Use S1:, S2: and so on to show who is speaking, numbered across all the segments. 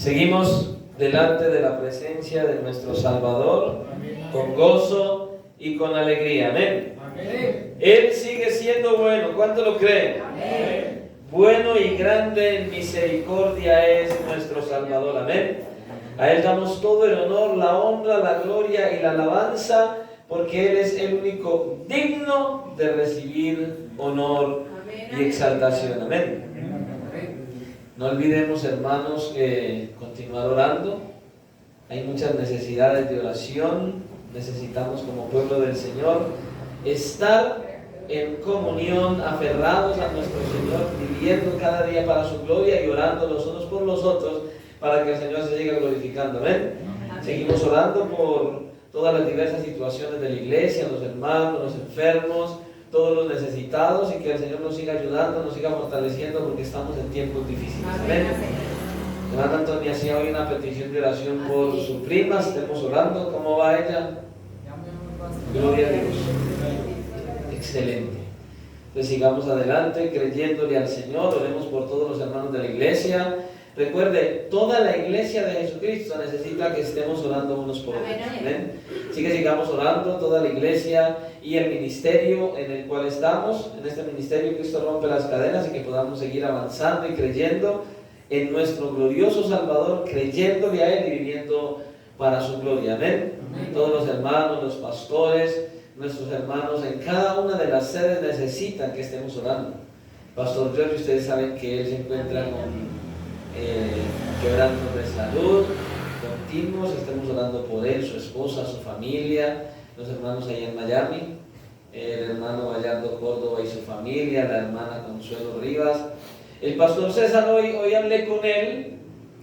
S1: Seguimos delante de la presencia de nuestro Salvador con gozo y con alegría. Amén. Él sigue siendo bueno. ¿Cuánto lo creen?
S2: Amén.
S1: Bueno y grande en misericordia es nuestro Salvador. Amén. A Él damos todo el honor, la honra, la gloria y la alabanza, porque Él es el único digno de recibir honor y exaltación. Amén. No olvidemos, hermanos, continuar orando. Hay muchas necesidades de oración. Necesitamos, como pueblo del Señor, estar en comunión, aferrados a nuestro Señor, viviendo cada día para su gloria y orando los unos por los otros para que el Señor se siga glorificando. Amén. Seguimos orando por todas las diversas situaciones de la iglesia, los hermanos, los enfermos, todos los necesitados, y que el Señor nos siga ayudando, nos siga fortaleciendo, porque estamos en tiempos difíciles. Amén. Hermana Antonia hacía hoy una petición de oración por su prima. Estemos orando. ¿Cómo va ella? Gloria a Dios. Excelente. Pues sigamos adelante creyéndole al Señor. Oremos por todos los hermanos de la iglesia. Recuerde, toda la iglesia de Jesucristo necesita que estemos orando unos por otros. Amén. Así que sigamos orando, toda la iglesia y el ministerio en el cual estamos. En este ministerio Cristo rompe las cadenas, y que podamos seguir avanzando y creyendo en nuestro glorioso Salvador, creyéndole a Él y viviendo para su gloria. Amén. Todos los hermanos, los pastores, nuestros hermanos en cada una de las sedes necesitan que estemos orando. Pastor George, ustedes saben que él se encuentra con quebrantos de salud continuos. Estemos orando por él, su esposa, su familia, los hermanos allá en Miami, el hermano Gallardo Córdoba y su familia, la hermana Consuelo Rivas. El pastor César, hoy hablé con él,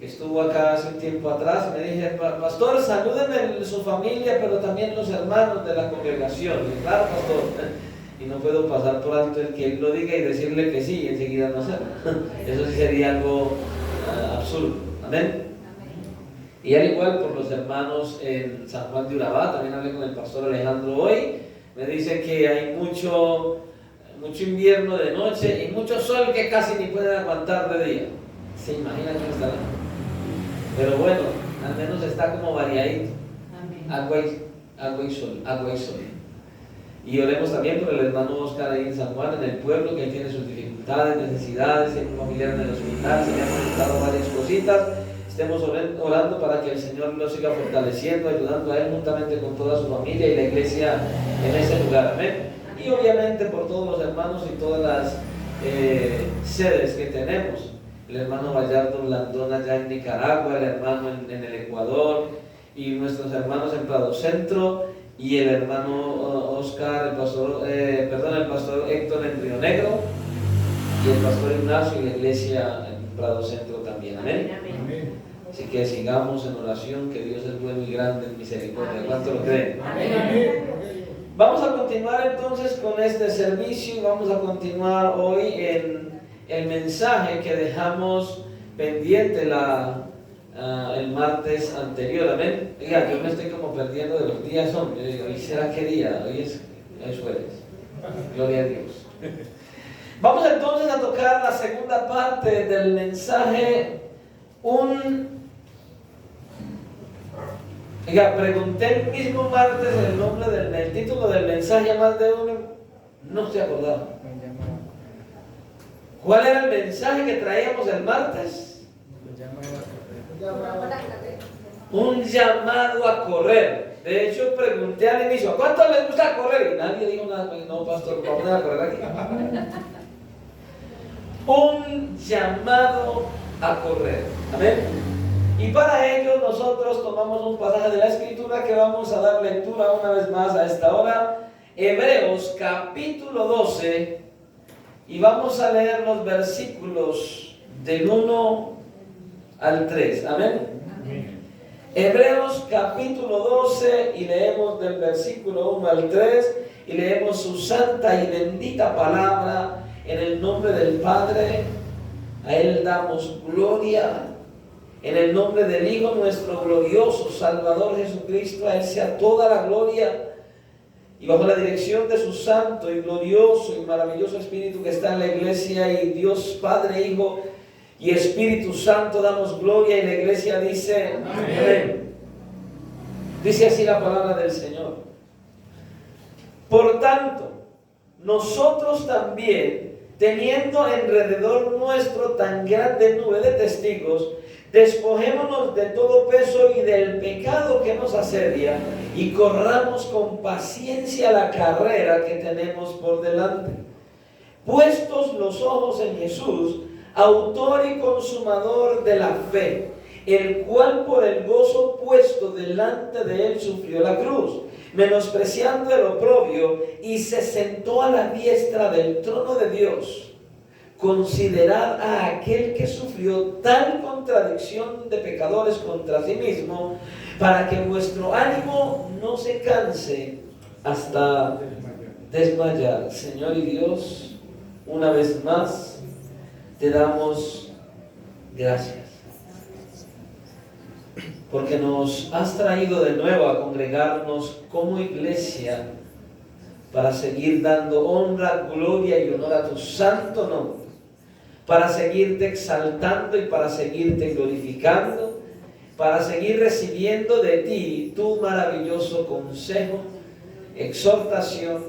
S1: que estuvo acá hace un tiempo atrás, y me dije: pastor, salúdenme su familia, pero también los hermanos de la congregación. Y dije: claro, pastor. Y no puedo pasar por alto el que él lo diga y decirle que sí y enseguida no hacerlo. Eso sí sería algo absurdo. Amén. Y al igual por los hermanos en San Juan de Urabá. También hablé con el pastor Alejandro hoy. Me dice que hay mucho invierno de noche y mucho sol, que casi ni pueden aguantar de día. ¿Se imagina cómo estará? Pero bueno, al menos está como variadito. Agua y sol. Y oremos también por el hermano Oscar ahí en San Juan, en el pueblo, que él tiene sus dificultades, necesidades, tiene un familiar en el hospital, se le han presentado varias cositas. Estemos orando para que el Señor lo siga fortaleciendo, ayudando a él juntamente con toda su familia y la iglesia en ese lugar. Amén. Y obviamente por todos los hermanos y todas las sedes que tenemos. El hermano Gallardo Blandón allá en Nicaragua, el hermano en el Ecuador, y nuestros hermanos en Prado Centro, y el hermano Oscar, el pastor Héctor en Río Negro, y el pastor Ignacio y la iglesia en Prado Centro también. Amén. Así que sigamos en oración, que Dios es bueno y grande en misericordia. ¿Cuánto lo creen?
S2: Amén.
S1: Vamos a continuar entonces con este servicio, y vamos a continuar hoy en el mensaje que dejamos pendiente el martes anterior. Amén. Oiga, yo me estoy como perdiendo de los días. Hoy será qué día, hoy es jueves. Gloria a Dios. Vamos entonces a tocar la segunda parte del mensaje. Oiga, pregunté el mismo martes el título del mensaje a más de uno, no se acordaba. ¿Cuál era el mensaje que traíamos el martes? Un llamado a correr. De hecho, pregunté al inicio: ¿a cuántos les gusta correr? Y nadie dijo nada. No, pastor, vamos a correr aquí. Un llamado a correr. Amén. Y para ello nosotros tomamos un pasaje de la Escritura que vamos a dar lectura una vez más a esta hora. Hebreos capítulo 12. Y vamos a leer los versículos del 1 al 3. Amén. Hebreos capítulo 12, y leemos del versículo 1 al 3, y leemos su santa y bendita palabra en el nombre del Padre. A Él damos gloria. En el nombre del Hijo, nuestro glorioso Salvador Jesucristo, a Él sea toda la gloria. Y bajo la dirección de su santo y glorioso y maravilloso Espíritu que está en la iglesia, y Dios Padre, Hijo y Espíritu Santo damos gloria, y la iglesia dice amén. Dice así la palabra del Señor. Por tanto, nosotros también, teniendo alrededor nuestro tan grande nube de testigos, despojémonos de todo peso y del pecado que nos asedia, y corramos con paciencia la carrera que tenemos por delante. Puestos los ojos en Jesús, autor y consumador de la fe, el cual por el gozo puesto delante de él sufrió la cruz, menospreciando el oprobio, y se sentó a la diestra del trono de Dios. Considerad a aquel que sufrió tal contradicción de pecadores contra sí mismo, para que vuestro ánimo no se canse hasta desmayar. Señor y Dios, una vez más te damos gracias, porque nos has traído de nuevo a congregarnos como iglesia para seguir dando honra, gloria y honor a tu santo nombre, para seguirte exaltando y para seguirte glorificando, para seguir recibiendo de ti tu maravilloso consejo, exhortación,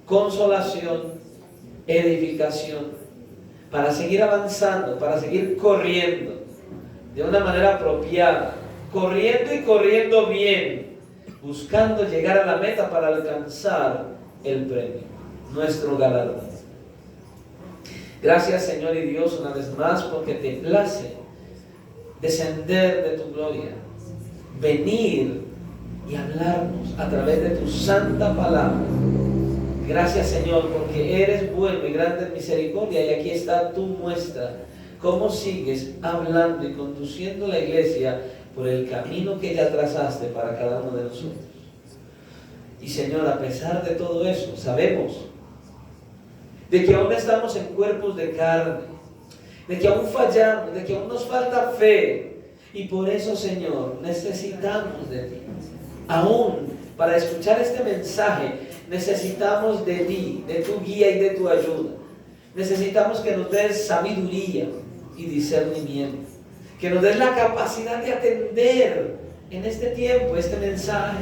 S1: consolación, edificación, para seguir avanzando, para seguir corriendo de una manera apropiada, corriendo y corriendo bien, buscando llegar a la meta para alcanzar el premio, nuestro galardón. Gracias, Señor y Dios, una vez más, porque te place descender de tu gloria, venir y hablarnos a través de tu santa palabra. Gracias, Señor, porque eres bueno y grande en misericordia, y aquí está tu muestra, cómo sigues hablando y conduciendo la iglesia por el camino que ya trazaste para cada uno de nosotros. Y Señor, a pesar de todo eso, sabemos de que aún estamos en cuerpos de carne, de que aún fallamos, de que aún nos falta fe, y por eso, Señor, necesitamos de ti. Aún para escuchar este mensaje necesitamos de ti, de tu guía y de tu ayuda. Necesitamos que nos des sabiduría y discernimiento, que nos des la capacidad de atender en este tiempo este mensaje,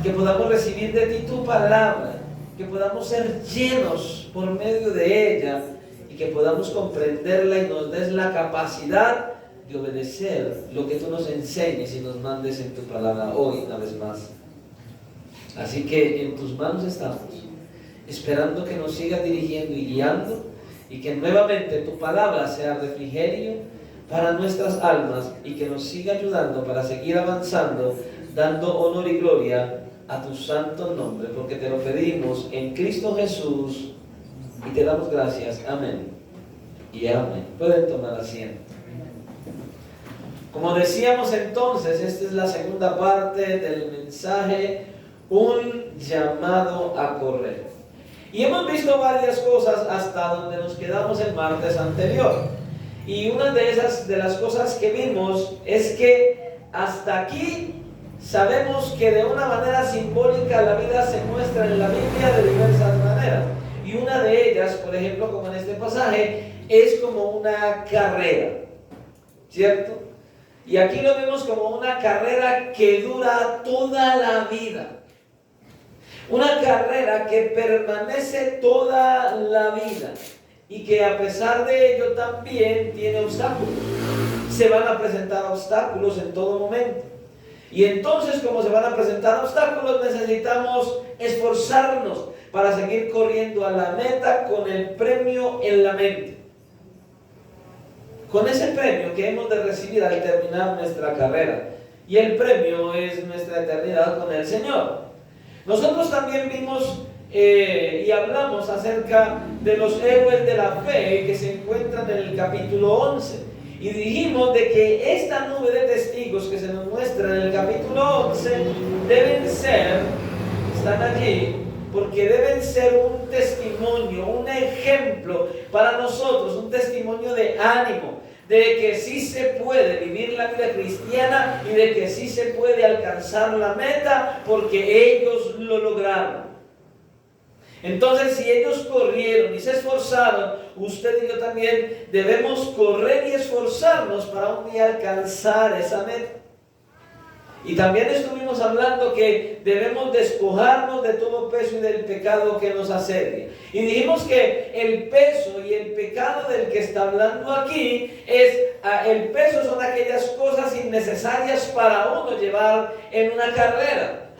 S1: que podamos recibir de ti tu palabra, que podamos ser llenos por medio de ella, y que podamos comprenderla y nos des la capacidad de obedecer lo que tú nos enseñes y nos mandes en tu palabra hoy una vez más. Así que en tus manos estamos, esperando que nos sigas dirigiendo y guiando, y que nuevamente tu palabra sea refrigerio para nuestras almas, y que nos siga ayudando para seguir avanzando, dando honor y gloria a tu santo nombre, porque te lo pedimos en Cristo Jesús y te damos gracias. Amén y amén. Pueden tomar asiento. Como decíamos entonces, esta es la segunda parte del mensaje, un llamado a correr. Y hemos visto varias cosas hasta donde nos quedamos el martes anterior. Y una de las cosas que vimos es que hasta aquí sabemos que de una manera simbólica la vida se muestra en la Biblia de diversas maneras. Y una de ellas, por ejemplo, como en este pasaje, es como una carrera, ¿cierto? Y aquí lo vemos como una carrera que dura toda la vida. Una carrera que permanece toda la vida, y que a pesar de ello también tiene obstáculos. Se van a presentar obstáculos en todo momento. Y entonces, como se van a presentar obstáculos, necesitamos esforzarnos para seguir corriendo a la meta con el premio en la mente. Con ese premio que hemos de recibir al terminar nuestra carrera. Y el premio es nuestra eternidad con el Señor. Nosotros también vimos y hablamos acerca de los héroes de la fe que se encuentran en el capítulo 11. Y dijimos de que esta nube de testigos que se nos muestra en el capítulo 11 están allí porque deben ser un testimonio, un ejemplo para nosotros, un testimonio de ánimo, de que sí se puede vivir la vida cristiana y de que sí se puede alcanzar la meta, porque ellos lo lograron. Entonces, si ellos corrieron y se esforzaron, usted y yo también debemos correr y esforzarnos para un día alcanzar esa meta. Y también estuvimos hablando que debemos despojarnos de todo peso y del pecado que nos asedia. Y dijimos que el peso y el pecado del que está hablando aquí el peso son aquellas cosas innecesarias para uno llevar en una carrera.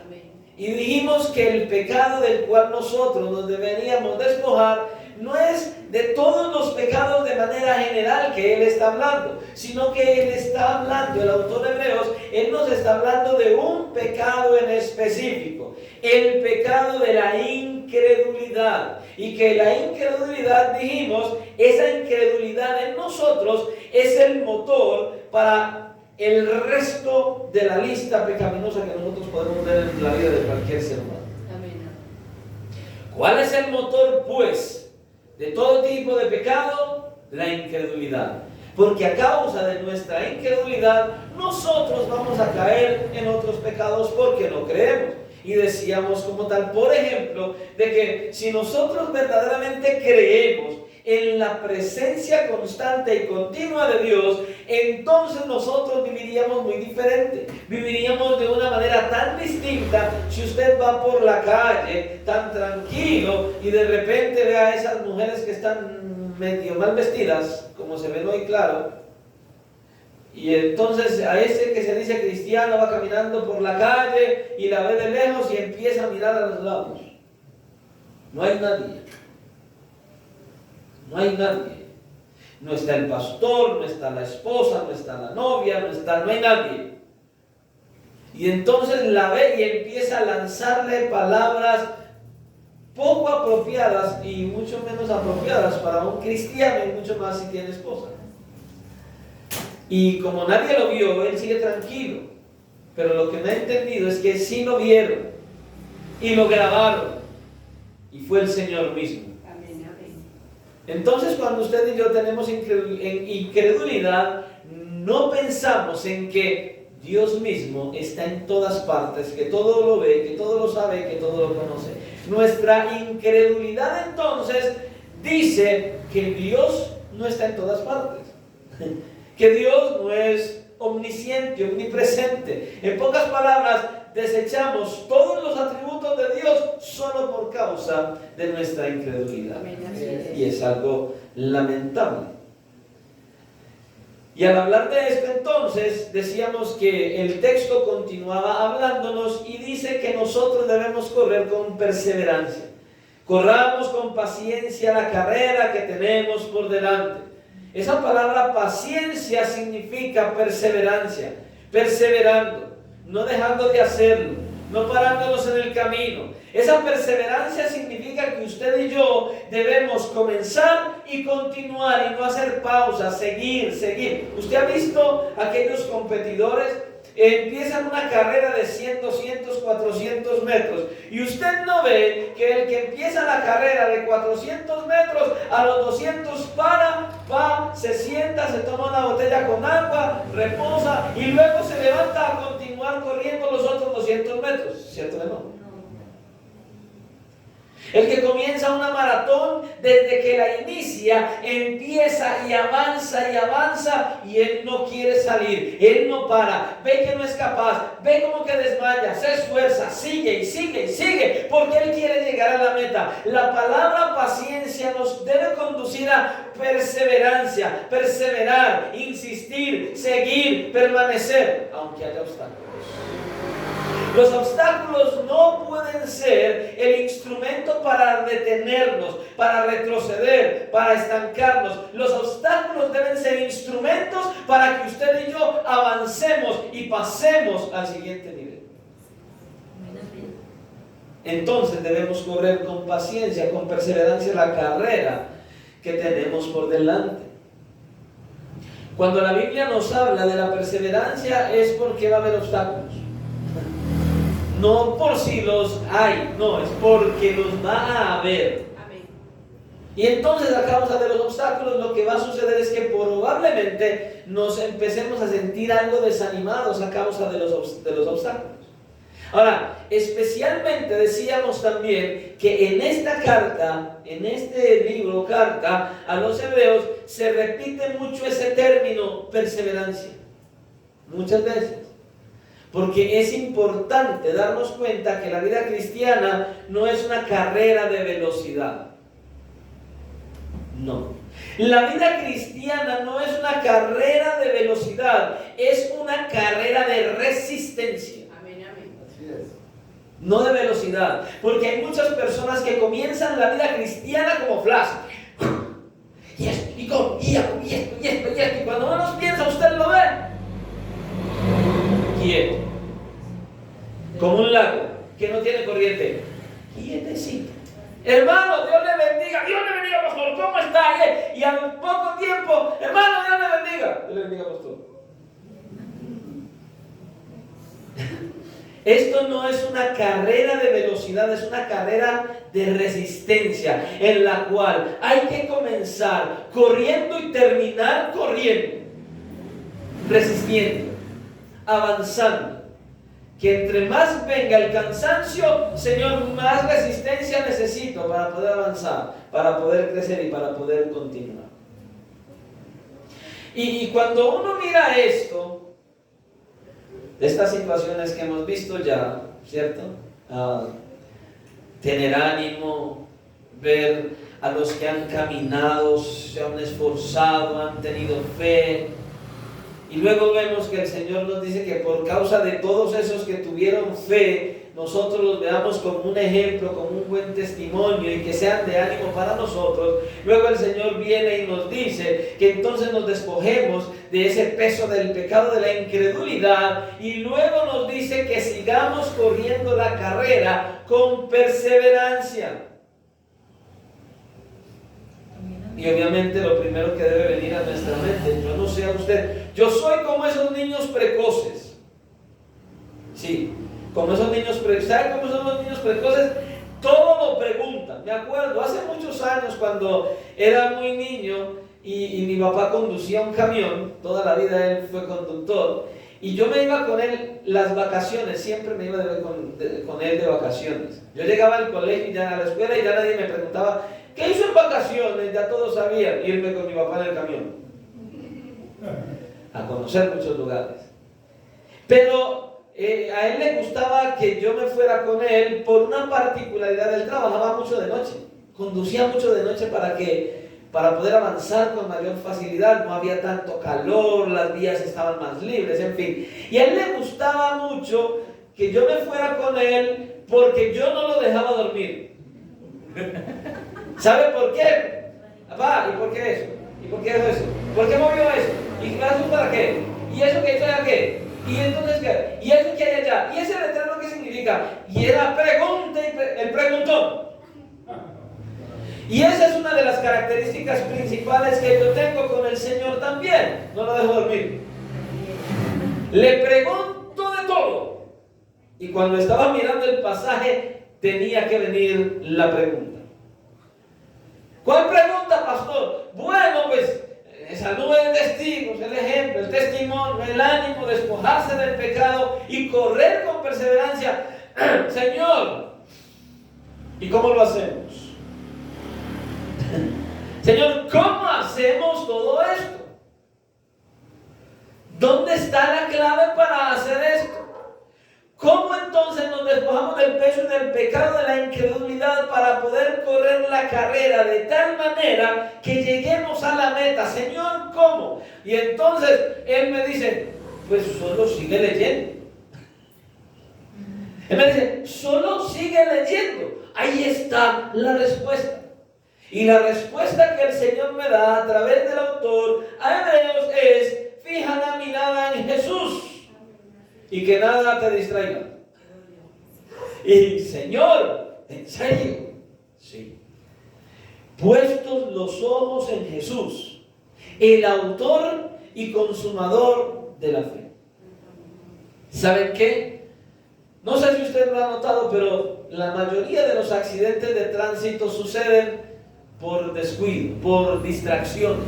S1: Y dijimos que el pecado del cual nosotros nos deberíamos despojar no es de todos los pecados de manera general que él está hablando, sino que él está hablando, el autor de Hebreos, él nos está hablando de un pecado en específico, el pecado de la incredulidad. Y que la incredulidad, dijimos, esa incredulidad en nosotros es el motor para el resto de la lista pecaminosa que nosotros podemos ver en la vida de cualquier ser humano. Amén. ¿Cuál es el motor, pues, de todo tipo de pecado? La incredulidad. Porque a causa de nuestra incredulidad, nosotros vamos a caer en otros pecados porque no creemos. Y decíamos como tal, por ejemplo, de que si nosotros verdaderamente creemos en la presencia constante y continua de Dios, entonces nosotros viviríamos muy diferente, viviríamos de una manera tan distinta. Si usted va por la calle tan tranquilo y de repente ve a esas mujeres que están medio mal vestidas, como se ven hoy, claro, y entonces a ese que se dice cristiano va caminando por la calle y la ve de lejos y empieza a mirar a los lados, no hay nadie. No hay nadie. No está el pastor, no está la esposa, no está la novia, no hay nadie. Y entonces la ve y empieza a lanzarle palabras poco apropiadas y mucho menos apropiadas para un cristiano, y mucho más si tiene esposa. Y como nadie lo vio, él sigue tranquilo. Pero lo que no he entendido es que sí lo vieron y lo grabaron. Y fue el Señor mismo. Entonces, cuando usted y yo tenemos incredulidad, no pensamos en que Dios mismo está en todas partes, que todo lo ve, que todo lo sabe, que todo lo conoce. Nuestra incredulidad entonces dice que Dios no está en todas partes, que Dios no es omnisciente, omnipresente. En pocas palabras, desechamos todos los atributos de Dios solo por causa de nuestra incredulidad. Y es algo lamentable. Y al hablar de esto, entonces, decíamos que el texto continuaba hablándonos y dice que nosotros debemos correr con perseverancia. Corramos con paciencia la carrera que tenemos por delante. Esa palabra paciencia significa perseverancia, perseverando, no dejando de hacerlo, no parándonos en el camino. Esa perseverancia significa que usted y yo debemos comenzar y continuar y no hacer pausa, seguir. Usted ha visto aquellos competidores, empiezan una carrera de 100, 200, 400 metros y usted no ve que el que empieza la carrera de 400 metros a los 200 va, se sienta, se toma una botella con agua, reposa y luego se levanta a continuar corriendo los otros 200 metros, ¿cierto que no? El que comienza una maratón, desde que la inicia, empieza y avanza y él no quiere salir, él no para, ve que no es capaz, ve como que desmaya, se esfuerza, sigue, porque él quiere llegar a la meta. La palabra paciencia nos debe conducir a perseverancia, perseverar, insistir, seguir, permanecer, aunque haya obstáculos. Los obstáculos no pueden ser el instrumento para detenernos, para retroceder, para estancarnos. Los obstáculos deben ser instrumentos para que usted y yo avancemos y pasemos al siguiente nivel. Entonces debemos correr con paciencia, con perseverancia la carrera que tenemos por delante. Cuando la Biblia nos habla de la perseverancia es porque va a haber obstáculos. No por si los hay, no, es porque los va a haber. Amén. Y entonces a causa de los obstáculos lo que va a suceder es que probablemente nos empecemos a sentir algo desanimados a causa de los obstáculos. Ahora, especialmente decíamos también que en esta carta, en este libro, carta a los hebreos, se repite mucho ese término perseverancia. Muchas veces. Porque es importante darnos cuenta que la vida cristiana no es una carrera de velocidad. No. La vida cristiana no es una carrera de velocidad, es una carrera de resistencia. Amén, amén. Así es. No de velocidad. Porque hay muchas personas que comienzan la vida cristiana como flash. Y esto, y esto. Y cuando menos piensa, usted lo ve quieto, como un lago que no tiene corriente, quietecito. Hermano, Dios le bendiga, pastor, ¿cómo está? Y al poco tiempo, hermano, Dios le bendiga. Dios le bendiga, pastor. Esto no es una carrera de velocidad, es una carrera de resistencia, en la cual hay que comenzar corriendo y terminar corriendo, resistiendo, avanzando. Que entre más venga el cansancio, Señor, más resistencia necesito para poder avanzar, para poder crecer y para poder continuar. Y cuando uno mira esto, estas situaciones que hemos visto ya, ¿cierto? Tener ánimo, ver a los que han caminado, se han esforzado, han tenido fe. Y luego vemos que el Señor nos dice que por causa de todos esos que tuvieron fe, nosotros los veamos como un ejemplo, como un buen testimonio y que sean de ánimo para nosotros. Luego el Señor viene y nos dice que entonces nos despojemos de ese peso del pecado, de la incredulidad, y luego nos dice que sigamos corriendo la carrera con perseverancia. Y obviamente lo primero que debe venir a nuestra mente, yo no sé a usted, yo soy como esos niños precoces. Sí, como esos niños precoces. ¿Saben cómo son los niños precoces? Todo lo preguntan. Me acuerdo, hace muchos años cuando era muy niño y mi papá conducía un camión, toda la vida él fue conductor, y yo me iba con él las vacaciones, siempre me iba con él de vacaciones. Yo llegaba al colegio y ya a la escuela y ya nadie me preguntaba, ¿qué hizo en vacaciones? Ya todos sabían, irme con mi papá en el camión a conocer muchos lugares. Pero a él le gustaba que yo me fuera con él por una particularidad. Él trabajaba mucho de noche, conducía mucho de noche para poder avanzar con mayor facilidad. No había tanto calor, las vías estaban más libres, en fin. Y a él le gustaba mucho que yo me fuera con él porque yo no lo dejaba dormir. ¿Sabe por qué? Papá, ¿y por qué eso? ¿Y por qué eso? ¿Por qué movió eso? ¿Y eso para qué? ¿Y eso que hizo allá qué? ¿Y entonces qué? ¿Y eso que hay allá? ¿Y ese letrero qué significa? Y era pregunta y el preguntón. Y esa es una de las características principales que yo tengo con el Señor también. No lo dejo dormir. Le pregunto de todo. Y cuando estaba mirando el pasaje, tenía que venir la pregunta. ¿Cuál pregunta, pastor? Bueno, pues esa nube de testigos, el ejemplo, el testimonio, el ánimo, despojarse del pecado y correr con perseverancia. Señor, ¿y cómo lo hacemos? Señor, ¿cómo hacemos todo esto? ¿Dónde está la clave para hacer esto? ¿Cómo entonces nos despojamos del peso y del pecado de la incredulidad para poder correr la carrera de tal manera que lleguemos a la meta? Señor, ¿cómo? Y entonces él me dice, pues solo sigue leyendo. Él me dice, solo sigue leyendo. Ahí está la respuesta. Y la respuesta que el Señor me da a través del autor a Hebreos es, fija la mirada en Jesús. Y que nada te distraiga. Y Señor, ¿en serio? Sí. Puestos los ojos en Jesús, el autor y consumador de la fe. ¿Saben qué? No sé si usted lo ha notado, pero la mayoría de los accidentes de tránsito suceden por descuido, por distracciones.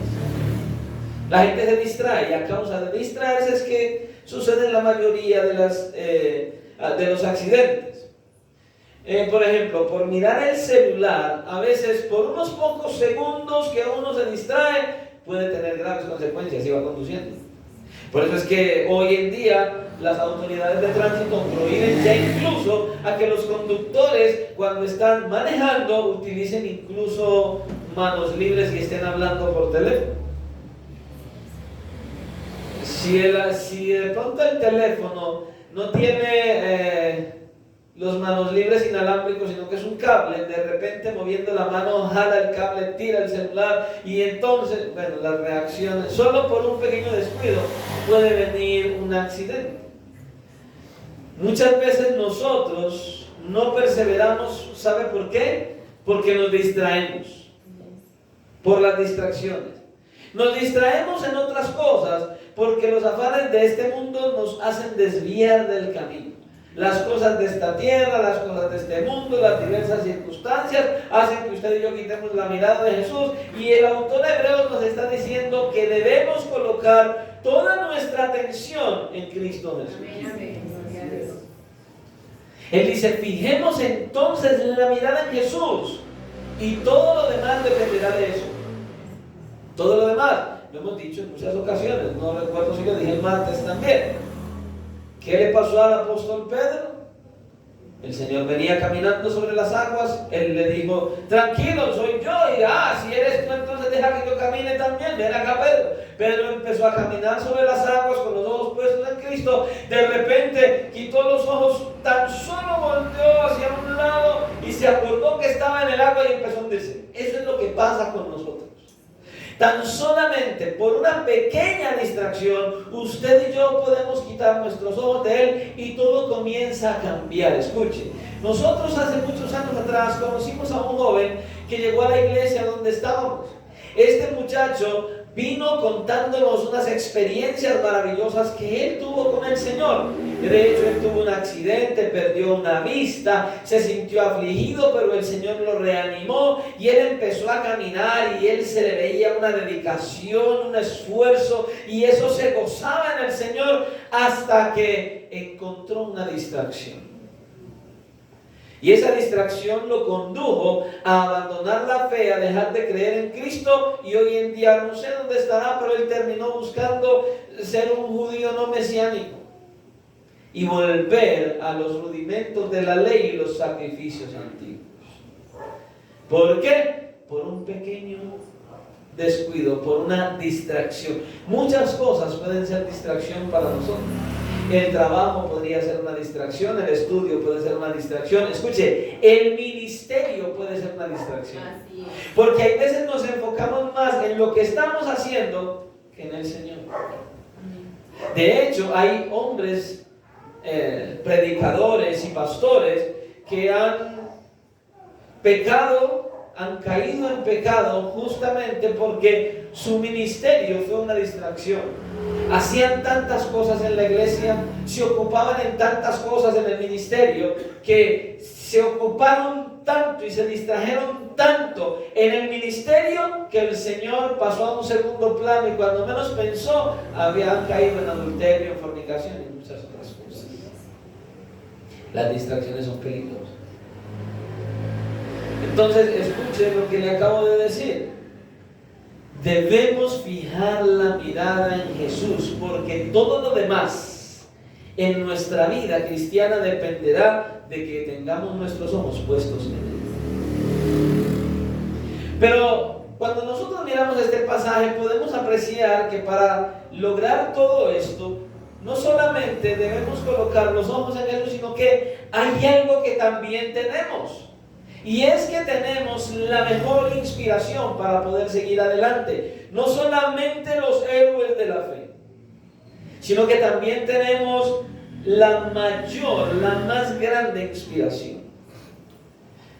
S1: La gente se distrae y a causa de distraerse es que suceden la mayoría de los de los accidentes. Por ejemplo, por mirar el celular, a veces por unos pocos segundos que uno se distrae, puede tener graves consecuencias si va conduciendo. Por eso es que hoy en día las autoridades de tránsito prohíben ya incluso a que los conductores, cuando están manejando, utilicen incluso manos libres y estén hablando por teléfono. Si de pronto el teléfono no tiene los manos libres inalámbricos, sino que es un cable, de repente moviendo la mano jala el cable, tira el celular y entonces, bueno, las reacciones, solo por un pequeño descuido puede venir un accidente. Muchas veces nosotros no perseveramos, ¿sabe por qué? Porque nos distraemos, por las distracciones. Nos distraemos en otras cosas porque los afanes de este mundo nos hacen desviar del camino. Las cosas de esta tierra, las cosas de este mundo, las diversas circunstancias hacen que usted y yo quitemos la mirada de Jesús, y el autor de Hebreos nos está diciendo que debemos colocar toda nuestra atención en Cristo Jesús. Él dice, fijemos entonces la mirada en Jesús y todo lo demás dependerá de eso. Todo lo demás, lo hemos dicho en muchas ocasiones, no recuerdo si lo dije el martes también. ¿Qué le pasó al apóstol Pedro? El Señor venía caminando sobre las aguas, Él le dijo, tranquilo, soy yo, y si eres tú, entonces deja que yo camine también, ven acá Pedro. Pedro empezó a caminar sobre las aguas con los ojos puestos en Cristo. De repente quitó los ojos, tan solo volteó hacia un lado y se acordó que estaba en el agua y empezó a hundirse. Eso es lo que pasa con nosotros. Tan solamente por una pequeña distracción, usted y yo podemos quitar nuestros ojos de Él y todo comienza a cambiar. Escuche, nosotros hace muchos años atrás conocimos a un joven que llegó a la iglesia donde estábamos. Este muchacho vino contándonos unas experiencias maravillosas que él tuvo con el Señor. De hecho, él tuvo un accidente, perdió una vista, se sintió afligido, pero el Señor lo reanimó y él empezó a caminar y él se le veía una dedicación, un esfuerzo, y eso se gozaba en el Señor hasta que encontró una distracción. Y esa distracción lo condujo a abandonar la fe, a dejar de creer en Cristo, y hoy en día no sé dónde estará, pero él terminó buscando ser un judío no mesiánico y volver a los rudimentos de la ley y los sacrificios antiguos. ¿Por qué? Por un pequeño descuido, por una distracción. Muchas cosas pueden ser distracción para nosotros. El trabajo podría ser una distracción, el estudio puede ser una distracción. Escuche, el ministerio puede ser una distracción. Porque hay veces nos enfocamos más en lo que estamos haciendo que en el Señor. De hecho, hay hombres, predicadores y pastores que han pecado, han caído en pecado justamente porque su ministerio fue una distracción. Hacían tantas cosas en la iglesia, se ocupaban en tantas cosas en el ministerio, que se ocuparon tanto y se distrajeron tanto en el ministerio que el Señor pasó a un segundo plano, y cuando menos pensó habían caído en adulterio, en fornicación y muchas otras cosas. Las distracciones son peligrosas. Entonces, escuche lo que le acabo de decir. Debemos fijar la mirada en Jesús, porque todo lo demás en nuestra vida cristiana dependerá de que tengamos nuestros ojos puestos en Él. Pero cuando nosotros miramos este pasaje, podemos apreciar que para lograr todo esto, no solamente debemos colocar los ojos en Jesús, sino que hay algo que también tenemos. Y es que tenemos la mejor inspiración para poder seguir adelante. No solamente los héroes de la fe, sino que también tenemos la mayor, la más grande inspiración.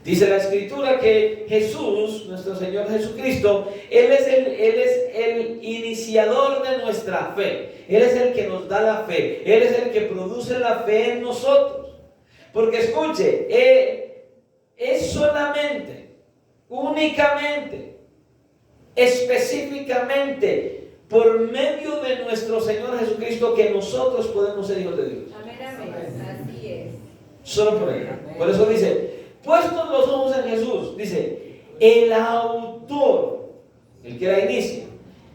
S1: Dice la Escritura que Jesús, nuestro Señor Jesucristo, Él es el iniciador de nuestra fe. Él es el que nos da la fe. Él es el que produce la fe en nosotros. Porque escuche, es solamente, únicamente, específicamente por medio de nuestro Señor Jesucristo que nosotros podemos ser hijos de Dios.
S2: Amén, amén. Así es.
S1: Solo por Él. Por eso dice, puestos los ojos en Jesús, dice, el autor, el que la inicia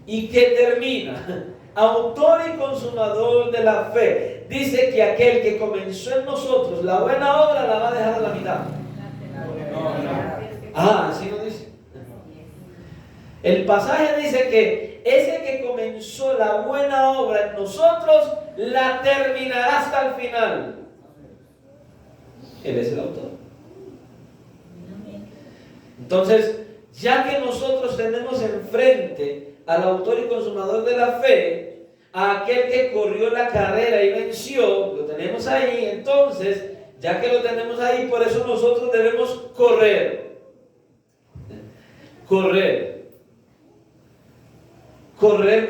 S1: y que termina, autor y consumador de la fe, dice que aquel que comenzó en nosotros la buena obra la va a dejar a la mitad. Así nos dice. El pasaje dice que ese que comenzó la buena obra en nosotros la terminará hasta el final. Él es el autor. Entonces, ya que nosotros tenemos enfrente al autor y consumador de la fe, a aquel que corrió la carrera y venció, lo tenemos ahí. Entonces, ya que lo tenemos ahí, por eso nosotros debemos correr. Correr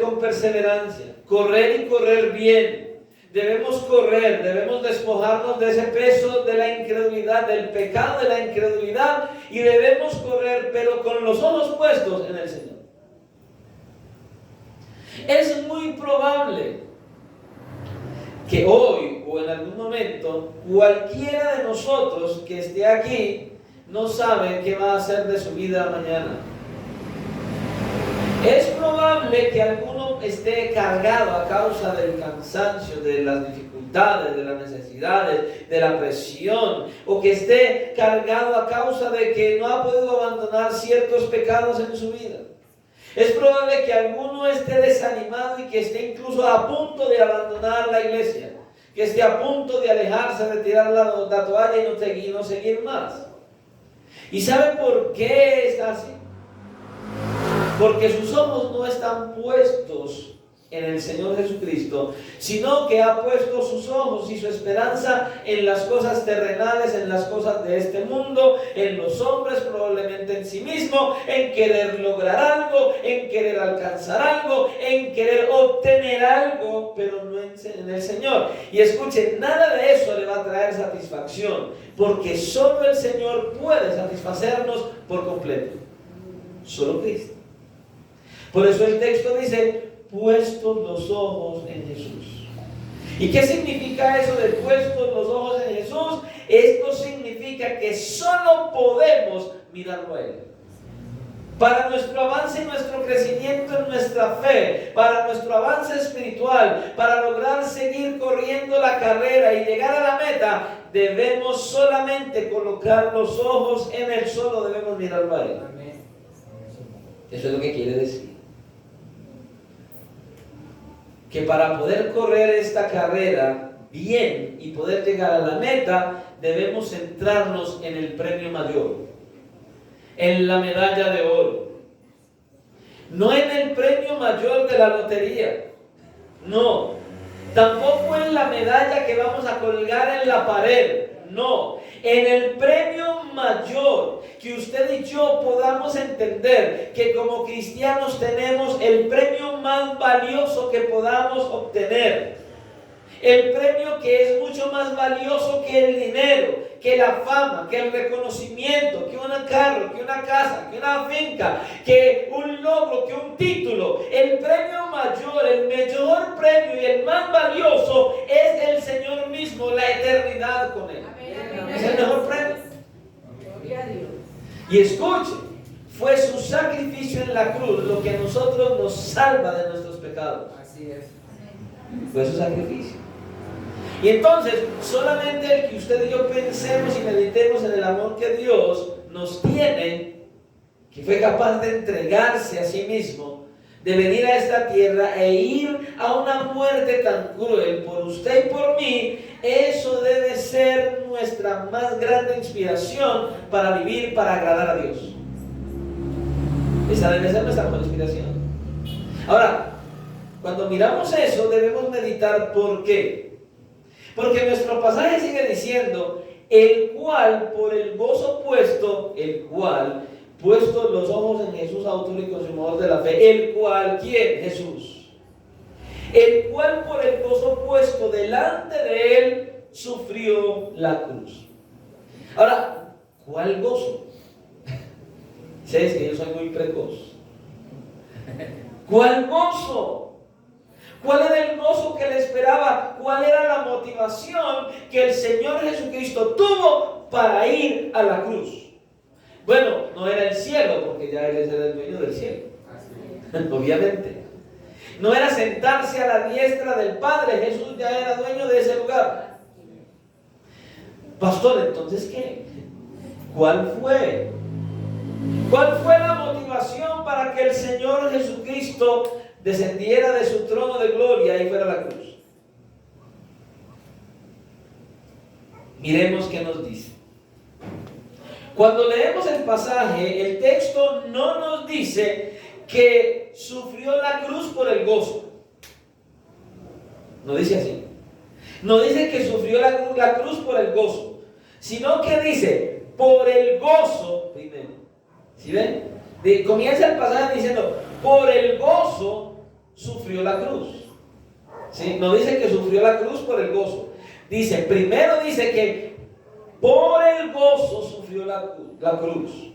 S1: con perseverancia, correr y correr bien. Debemos correr, debemos despojarnos de ese peso de la incredulidad, del pecado de la incredulidad, y debemos correr, pero con los ojos puestos en el Señor. Es muy probable que hoy o en algún momento cualquiera de nosotros que esté aquí no sabe qué va a hacer de su vida mañana. Es probable que alguno esté cargado a causa del cansancio, de las dificultades, de las necesidades, de la presión, o que esté cargado a causa de que no ha podido abandonar ciertos pecados en su vida. Es probable que alguno esté desanimado y que esté incluso a punto de abandonar la iglesia, que esté a punto de alejarse, de tirar la toalla y no seguir más. ¿Y sabe por qué está así? Porque sus ojos no están puestos en el Señor Jesucristo, sino que ha puesto sus ojos y su esperanza en las cosas terrenales, en las cosas de este mundo, en los hombres, probablemente en sí mismo, en querer lograr algo, en querer alcanzar algo, en querer obtener algo, pero no en el Señor. Y escuchen, nada de eso le va a traer satisfacción, porque solo el Señor puede satisfacernos por completo. Solo Cristo. Por eso el texto dice, puestos los ojos en Jesús. ¿Y qué significa eso de puestos los ojos en Jesús? Esto significa que solo podemos mirarlo a Él. Para nuestro avance y nuestro crecimiento en nuestra fe, para nuestro avance espiritual, para lograr seguir corriendo la carrera y llegar a la meta, debemos solamente colocar los ojos en Él, solo debemos mirarlo a Él. Eso es lo que quiere decir. Que para poder correr esta carrera bien y poder llegar a la meta, debemos centrarnos en el premio mayor, en la medalla de oro. No en el premio mayor de la lotería, no. Tampoco en la medalla que vamos a colgar en la pared, no. En el premio mayor, que usted y yo podamos entender que como cristianos tenemos el premio más valioso que podamos obtener. El premio que es mucho más valioso que el dinero, que la fama, que el reconocimiento, que un carro, que una casa, que una finca, que un logro, que un título. El premio mayor, el mejor premio y el más valioso es el Señor mismo, la eternidad con Él. Es el mejor premio. Y escuche, fue su sacrificio en la cruz lo que a nosotros nos salva de nuestros pecados.
S3: Así es.
S1: Fue su sacrificio. Y entonces, solamente el que usted y yo pensemos y meditemos en el amor que Dios nos tiene, que fue capaz de entregarse a sí mismo, de venir a esta tierra e ir a una muerte tan cruel por usted y por mí, eso debe ser nuestra más grande inspiración para vivir, para agradar a Dios. Esa debe ser nuestra mejor inspiración. Ahora, cuando miramos eso, debemos meditar ¿por qué? Porque nuestro pasaje sigue diciendo, el cual por el gozo puesto, puestos los ojos en Jesús, autor y consumador de la fe. El cual, ¿quién? Jesús. El cual por el gozo puesto delante de Él, sufrió la cruz. Ahora, ¿cuál gozo? ¿Sabes que yo soy muy precoz? ¿Cuál gozo? ¿Cuál era el gozo que le esperaba? ¿Cuál era la motivación que el Señor Jesucristo tuvo para ir a la cruz? Bueno, no era el cielo, porque ya Él era el dueño del cielo. Obviamente. No era sentarse a la diestra del Padre. Jesús ya era dueño de ese lugar. Pastor, ¿entonces qué? ¿Cuál fue? ¿Cuál fue la motivación para que el Señor Jesucristo descendiera de su trono de gloria y fuera a la cruz? Miremos qué nos dice. Cuando leemos el pasaje, el texto no nos dice que sufrió la cruz por el gozo. No dice así. No dice que sufrió la cruz por el gozo, sino que dice por el gozo primero. ¿Sí ven? Comienza el pasaje diciendo por el gozo sufrió la cruz. ¿Sí? No dice que sufrió la cruz por el gozo. Primero dice que por el gozo sufrió la cruz.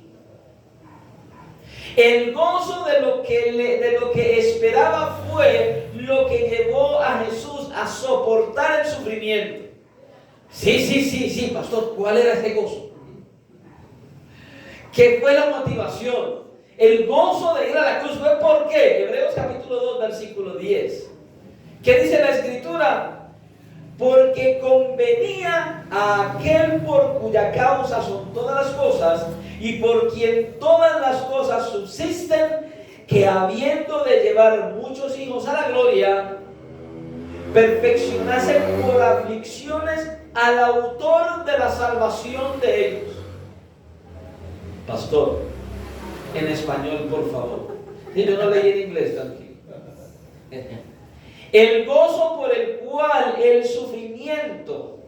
S1: El gozo de lo que esperaba fue lo que llevó a Jesús a soportar el sufrimiento. Sí, pastor, ¿cuál era ese gozo? ¿Qué fue la motivación? El gozo de ir a la cruz fue ¿por qué? Hebreos capítulo 2, versículo 10. ¿Qué dice la Escritura? Porque convenía a aquel por cuya causa son todas las cosas y por quien todas las cosas subsisten, que habiendo de llevar muchos hijos a la gloria, perfeccionase por aflicciones al autor de la salvación de ellos. Pastor, en español, por favor. Y yo no leí en inglés, tranquilo. El gozo por el cual el sufrimiento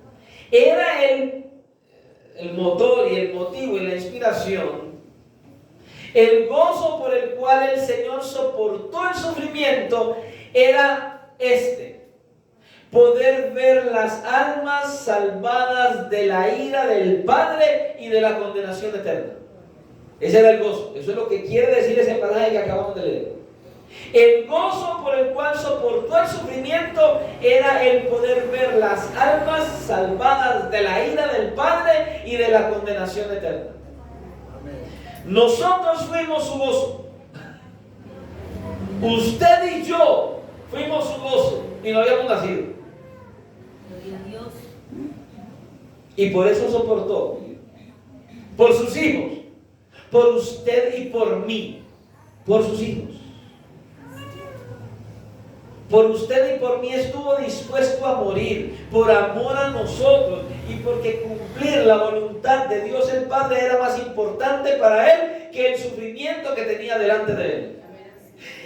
S1: era el motor y el motivo y la inspiración, el gozo por el cual el Señor soportó el sufrimiento era poder ver las almas salvadas de la ira del Padre y de la condenación eterna. Ese era el gozo. Eso es lo que quiere decir ese pasaje que acabamos de leer. El gozo por el cual soportó el sufrimiento era el poder ver las almas salvadas de la ira del Padre y de la condenación eterna. Nosotros fuimos su gozo. Usted y yo fuimos su gozo y no habíamos nacido. Y por eso soportó. Por sus hijos. Por usted y por mí. Por sus hijos. Por usted y por mí estuvo dispuesto a morir, por amor a nosotros y porque cumplir la voluntad de Dios el Padre era más importante para él que el sufrimiento que tenía delante de él.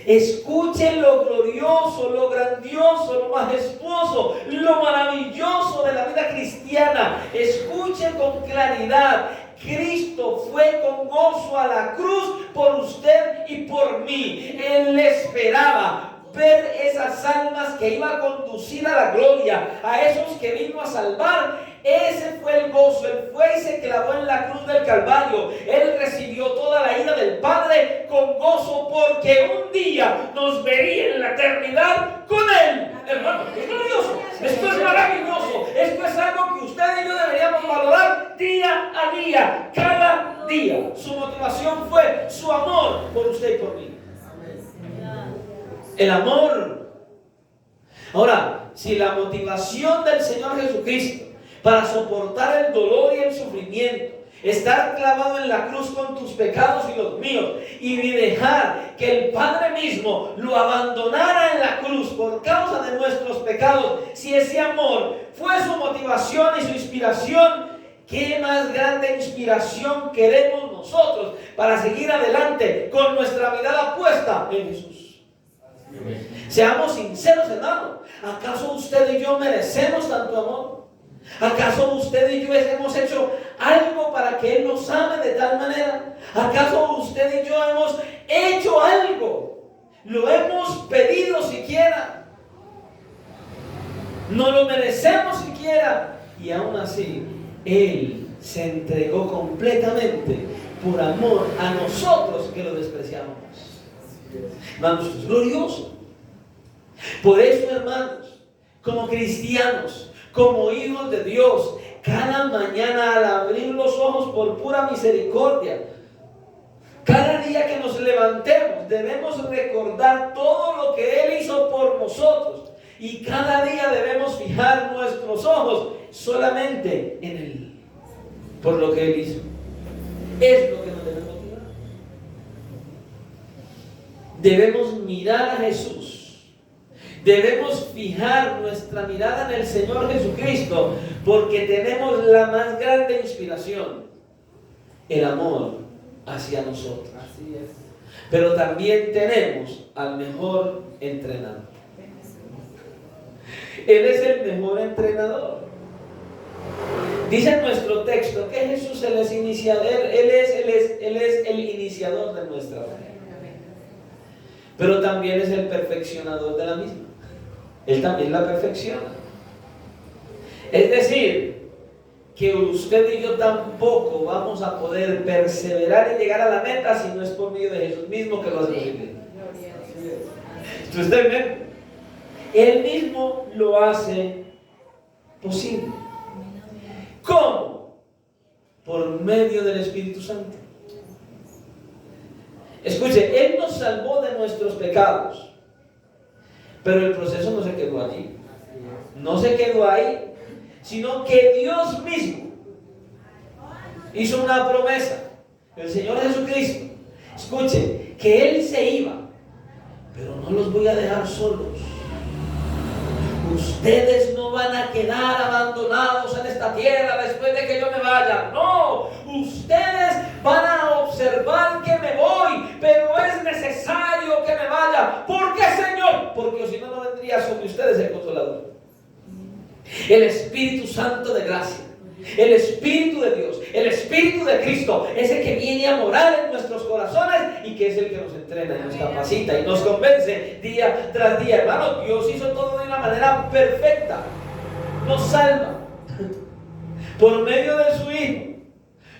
S1: Escuchen lo glorioso, lo grandioso, lo majestuoso, lo maravilloso de la vida cristiana. Escuchen con claridad. Cristo fue con gozo a la cruz por usted y por mí. Él le esperaba ver esas almas que iba a conducir a la gloria, a esos que vino a salvar. Ese fue el gozo. Él fue y se clavó en la cruz del Calvario. Él recibió toda la ira del Padre con gozo porque un día nos vería en la eternidad con Él. Hermano, es glorioso. Esto es maravilloso. Esto es algo que usted y yo deberíamos valorar día a día, cada día. Su motivación fue su amor por usted y por mí. El amor. Ahora, si la motivación del Señor Jesucristo para soportar el dolor y el sufrimiento, estar clavado en la cruz con tus pecados y los míos, y dejar que el Padre mismo lo abandonara en la cruz por causa de nuestros pecados, si ese amor fue su motivación y su inspiración, ¿qué más grande inspiración queremos nosotros para seguir adelante con nuestra mirada puesta en Jesús? Seamos sinceros, hermano. ¿Acaso usted y yo merecemos tanto amor? ¿Acaso usted y yo hemos hecho algo para que Él nos ame de tal manera? ¿Acaso usted y yo hemos hecho algo? ¿Lo hemos pedido siquiera? ¿No lo merecemos siquiera? Y aún así, Él se entregó completamente por amor a nosotros que lo despreciábamos. Hermanos, esto es glorioso. Por eso, hermanos, como cristianos, como hijos de Dios, cada mañana al abrir los ojos por pura misericordia, cada día que nos levantemos, debemos recordar todo lo que Él hizo por nosotros. Y cada día debemos fijar nuestros ojos solamente en Él, por lo que Él hizo. Es lo que nos debe motivar. Debemos mirar a Jesús. Debemos fijar nuestra mirada en el Señor Jesucristo, porque tenemos la más grande inspiración, el amor hacia nosotros.
S3: Así es.
S1: Pero también tenemos al mejor entrenador. Él es el mejor entrenador. Dice en nuestro texto que Jesús Él es el iniciador de nuestra fe. Pero también es el perfeccionador de la misma. Él también la perfecciona. Es decir, que usted y yo tampoco vamos a poder perseverar y llegar a la meta si no es por medio de Jesús mismo que lo hace posible. ¿Usted ve? Él mismo lo hace posible. ¿Cómo? Por medio del Espíritu Santo. Escuche, Él nos salvó de nuestros pecados, pero el proceso no se quedó allí. No se quedó ahí, sino que Dios mismo hizo una promesa. El Señor Jesucristo, escuche, que Él se iba, pero no los voy a dejar solos. Ustedes no van a quedar abandonados en esta tierra después de que yo me vaya. No, ustedes van a observar que me voy, pero es necesario que me vaya. ¿Por qué, Señor? Porque si no, no vendría sobre ustedes el Consolador, el Espíritu Santo de gracia, el Espíritu de Dios, el Espíritu de Cristo, ese que viene a morar en nuestros corazones y que es el que nos entrena y nos capacita y nos convence día tras día. Hermano, Dios hizo todo de una manera perfecta. Nos salva por medio de su Hijo,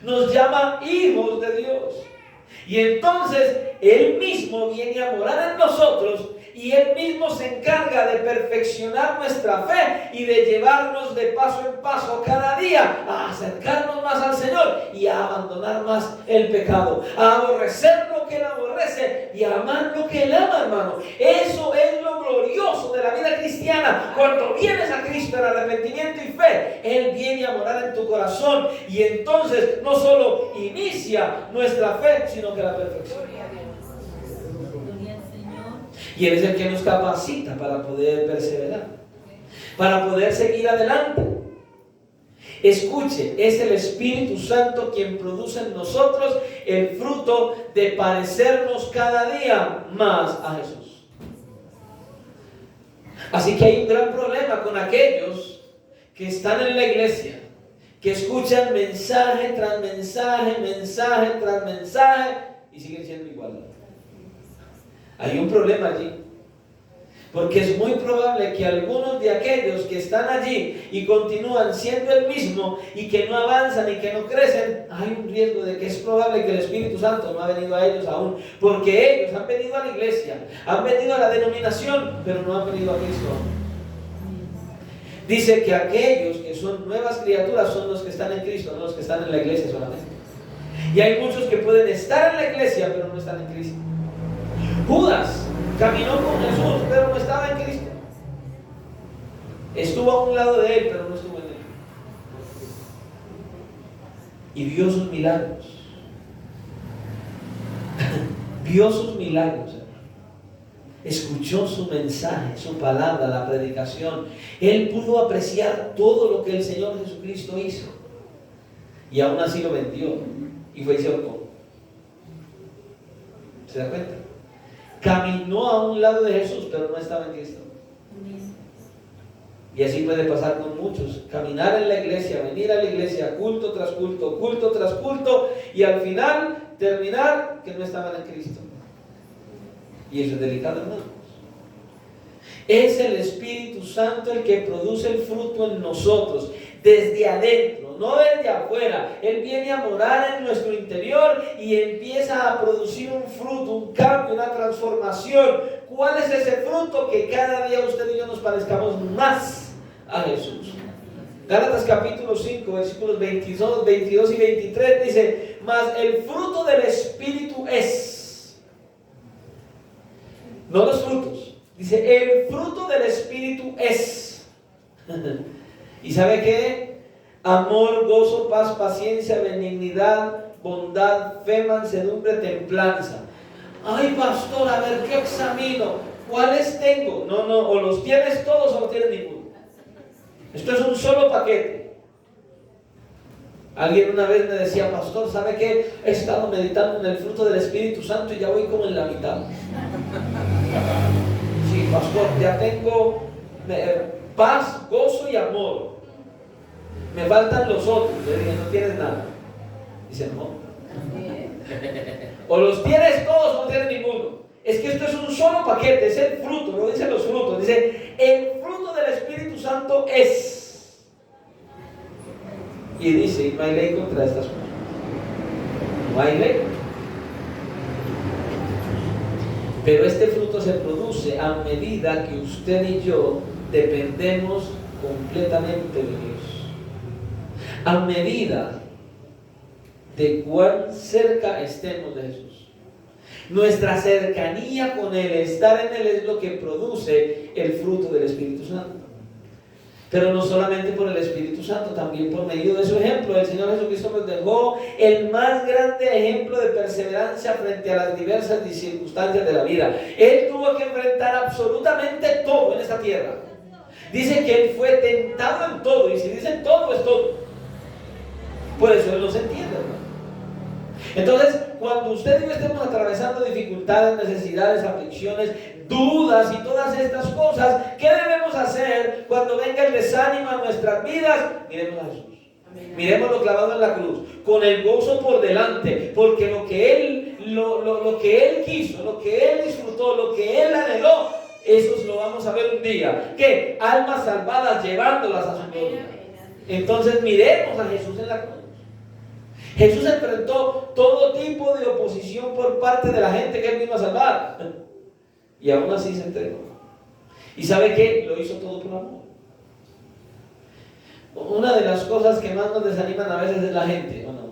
S1: nos llama hijos de Dios, y entonces Él mismo viene a morar en nosotros. Y Él mismo se encarga de perfeccionar nuestra fe y de llevarnos de paso en paso cada día a acercarnos más al Señor y a abandonar más el pecado, a aborrecer lo que Él aborrece y a amar lo que Él ama, hermano. Eso es lo glorioso de la vida cristiana. Cuando vienes a Cristo en arrepentimiento y fe, Él viene a morar en tu corazón y entonces no solo inicia nuestra fe, sino que la perfecciona. Y Él es el que nos capacita para poder perseverar, para poder seguir adelante. Escuche, es el Espíritu Santo quien produce en nosotros el fruto de parecernos cada día más a Jesús. Así que hay un gran problema con aquellos que están en la iglesia, que escuchan mensaje tras mensaje, mensaje tras mensaje y siguen siendo igual. Hay un problema allí, porque es muy probable que algunos de aquellos que están allí y continúan siendo el mismo y que no avanzan y que no crecen, hay un riesgo de que es probable que el Espíritu Santo no ha venido a ellos aún, porque ellos han venido a la iglesia, han venido a la denominación, pero no han venido a Cristo. Dice que aquellos que son nuevas criaturas son los que están en Cristo, no los que están en la iglesia solamente. Y hay muchos que pueden estar en la iglesia, pero no están en Cristo. Judas caminó con Jesús, pero no estaba en Cristo. Estuvo a un lado de Él, pero no estuvo en Él. Y vio sus milagros. Vio sus milagros. Escuchó su mensaje, su palabra, la predicación. Él pudo apreciar todo lo que el Señor Jesucristo hizo. Y aún así lo vendió. Y fue y se ahorcó. ¿Se da cuenta? Caminó a un lado de Jesús, pero no estaba en Cristo. Y así puede pasar con muchos. Caminar en la iglesia, venir a la iglesia, culto tras culto, culto tras culto, y al final terminar que no estaban en Cristo. Y eso es delicado, hermanos. Es el Espíritu Santo el que produce el fruto en nosotros, desde adentro. no desde afuera. Él viene a morar en nuestro interior y empieza a producir un fruto, un cambio, una transformación. ¿Cuál es ese fruto? Que cada día usted y yo nos parezcamos más a Jesús. Gálatas capítulo 5, versículos 22 y 23 dice: mas el fruto del Espíritu es, no los frutos, dice el fruto del Espíritu es. ¿Y sabe qué? Amor, gozo, paz, paciencia, benignidad, bondad, fe, mansedumbre, templanza. Ay, pastor, a ver, ¿qué examino? ¿Cuáles tengo? No, o los tienes todos o no tienes ninguno. Esto es un solo paquete. Alguien una vez me decía: pastor, ¿sabe qué? He estado meditando en el fruto del Espíritu Santo y ya voy como en la mitad. Sí, pastor, ya tengo paz, gozo y amor. Me faltan los otros. Le dije: no tienes nada. Dice: no. O los tienes todos o no tienes ninguno. Es que esto es un solo paquete, es el fruto, no dice los frutos, dice el fruto del Espíritu Santo es. Y dice: no hay ley contra estas cosas. No hay ley. Pero este fruto se produce a medida que usted y yo dependemos completamente de Dios. A medida de cuán cerca estemos de Jesús. Nuestra cercanía con Él, estar en Él, es lo que produce el fruto del Espíritu Santo. Pero no solamente por el Espíritu Santo, también por medio de su ejemplo. El Señor Jesucristo nos dejó el más grande ejemplo de perseverancia frente a las diversas circunstancias de la vida. Él tuvo que enfrentar absolutamente todo en esta tierra. Dice que Él fue tentado en todo, y si dicen todo, es todo. Por eso Él nos entiende, ¿no? Entonces, cuando usted y yo estemos atravesando dificultades, necesidades, aflicciones, dudas y todas estas cosas, ¿qué debemos hacer cuando venga el desánimo a nuestras vidas? Miremos a Jesús. Miremoslo clavado en la cruz, con el gozo por delante, porque lo que Él quiso, lo que Él disfrutó, lo que Él anheló, eso lo vamos a ver un día. ¿Qué? Almas salvadas llevándolas a su gloria. Entonces miremos a Jesús en la cruz. Jesús enfrentó todo tipo de oposición por parte de la gente que Él vino a salvar. Y aún así se entregó. ¿Y sabe qué? Lo hizo todo por amor. Una de las cosas que más nos desaniman a veces es la gente, ¿o no?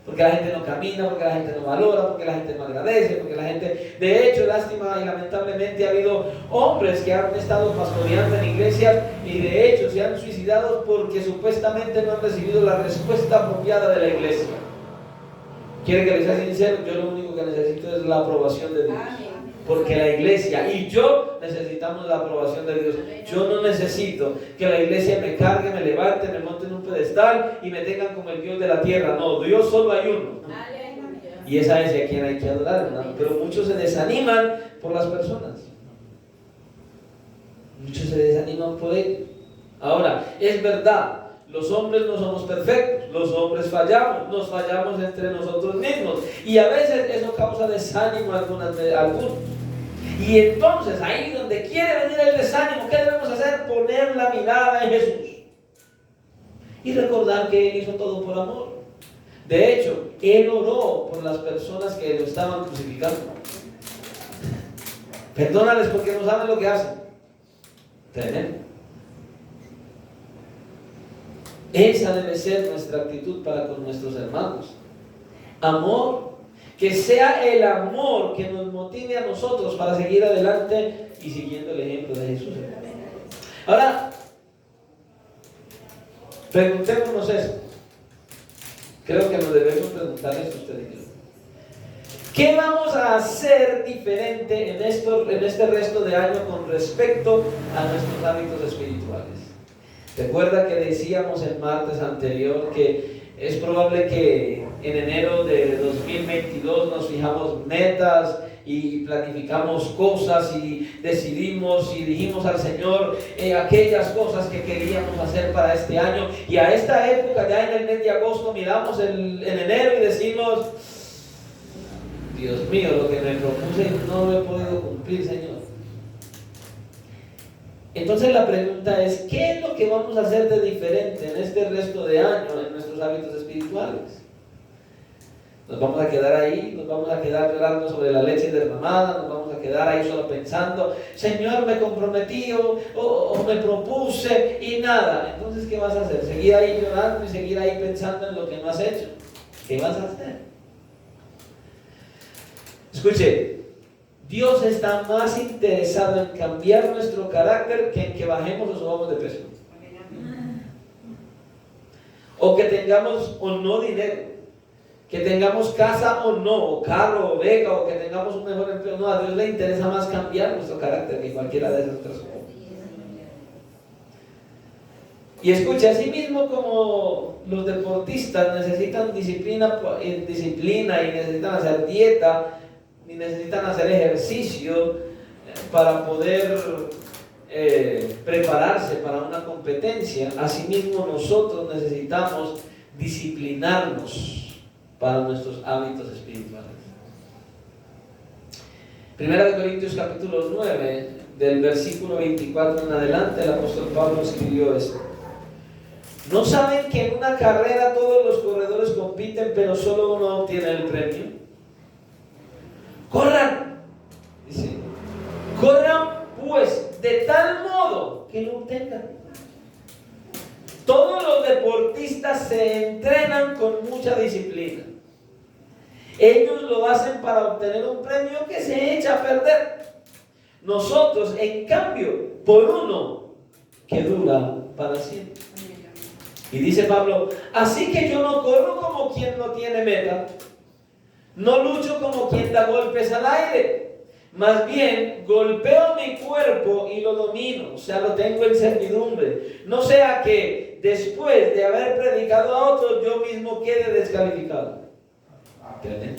S1: Porque la gente no camina, porque la gente no valora, porque la gente no agradece, porque la gente... De hecho, lástima y lamentablemente ha habido hombres que han estado pastoreando en iglesias y de hecho se han suicidado porque supuestamente no han recibido la respuesta apropiada de la iglesia. ¿Quiere que les sea sincero? Yo lo único que necesito es la aprobación de Dios. Porque la iglesia y yo necesitamos la aprobación de Dios. Yo no necesito que la iglesia me cargue, me levante, me monte en un pedestal y me tengan como el Dios de la tierra. No, Dios solo hay uno. Y es a ese a quien hay que adorar, ¿no? Pero muchos se desaniman por las personas. Muchos se desaniman por ellos. Ahora, es verdad, los hombres no somos perfectos, los hombres fallamos, nos fallamos entre nosotros mismos. Y a veces eso causa desánimo a algunos. Y entonces, ahí donde quiere venir el desánimo, ¿qué debemos hacer? Poner la mirada en Jesús. Y recordar que Él hizo todo por amor. De hecho, Él oró por las personas que lo estaban crucificando. Perdónales porque no saben lo que hacen. Tremendo. Esa debe ser nuestra actitud para con nuestros hermanos. Amor. Que sea el amor que nos motive a nosotros para seguir adelante y siguiendo el ejemplo de Jesús. Ahora, preguntémonos esto. Creo que nos debemos preguntar esto usted y yo. ¿Qué vamos a hacer diferente en este resto de año con respecto a nuestros hábitos espirituales? Recuerda que decíamos el martes anterior que es probable que en enero de 2022 nos fijamos metas y planificamos cosas y decidimos y dijimos al Señor aquellas cosas que queríamos hacer para este año, y a esta época, ya en el mes de agosto, miramos en enero y decimos: Dios mío, lo que me propuse no lo he podido cumplir, Señor. Entonces la pregunta es: ¿qué es lo que vamos a hacer de diferente en este resto de año en nuestros hábitos espirituales? Nos vamos a quedar ahí, nos vamos a quedar llorando sobre la leche derramada, nos vamos a quedar ahí solo pensando, Señor, me comprometí o me propuse y nada. Entonces, ¿qué vas a hacer? ¿Seguir ahí llorando y seguir ahí pensando en lo que no has hecho? ¿Qué vas a hacer? Escuche, Dios está más interesado en cambiar nuestro carácter que en que bajemos o subamos de peso. O que tengamos o no dinero. Que tengamos casa o no, o carro o beca, o que tengamos un mejor empleo. No, a Dios le interesa más cambiar nuestro carácter que cualquiera de esas otras cosas. Y escucha, así mismo como los deportistas necesitan disciplina y necesitan hacer dieta, y necesitan hacer ejercicio para poder prepararse para una competencia, así mismo nosotros necesitamos disciplinarnos para nuestros hábitos espirituales. Primera de Corintios capítulo 9, del versículo 24 en adelante, el apóstol Pablo escribió esto. ¿No saben que en una carrera todos los corredores compiten, pero solo uno obtiene el premio? Corran, dice, corran pues de tal modo que lo obtengan. Todos los deportistas se entrenan con mucha disciplina. Ellos lo hacen para obtener un premio que se echa a perder. Nosotros, en cambio, por uno que dura para siempre. Y dice Pablo, así que yo no corro como quien no tiene meta, no lucho como quien da golpes al aire, más bien golpeo mi cuerpo y lo domino, o sea, lo tengo en servidumbre, no sea que después de haber predicado a otros yo mismo quede descalificado. ¿Entienden?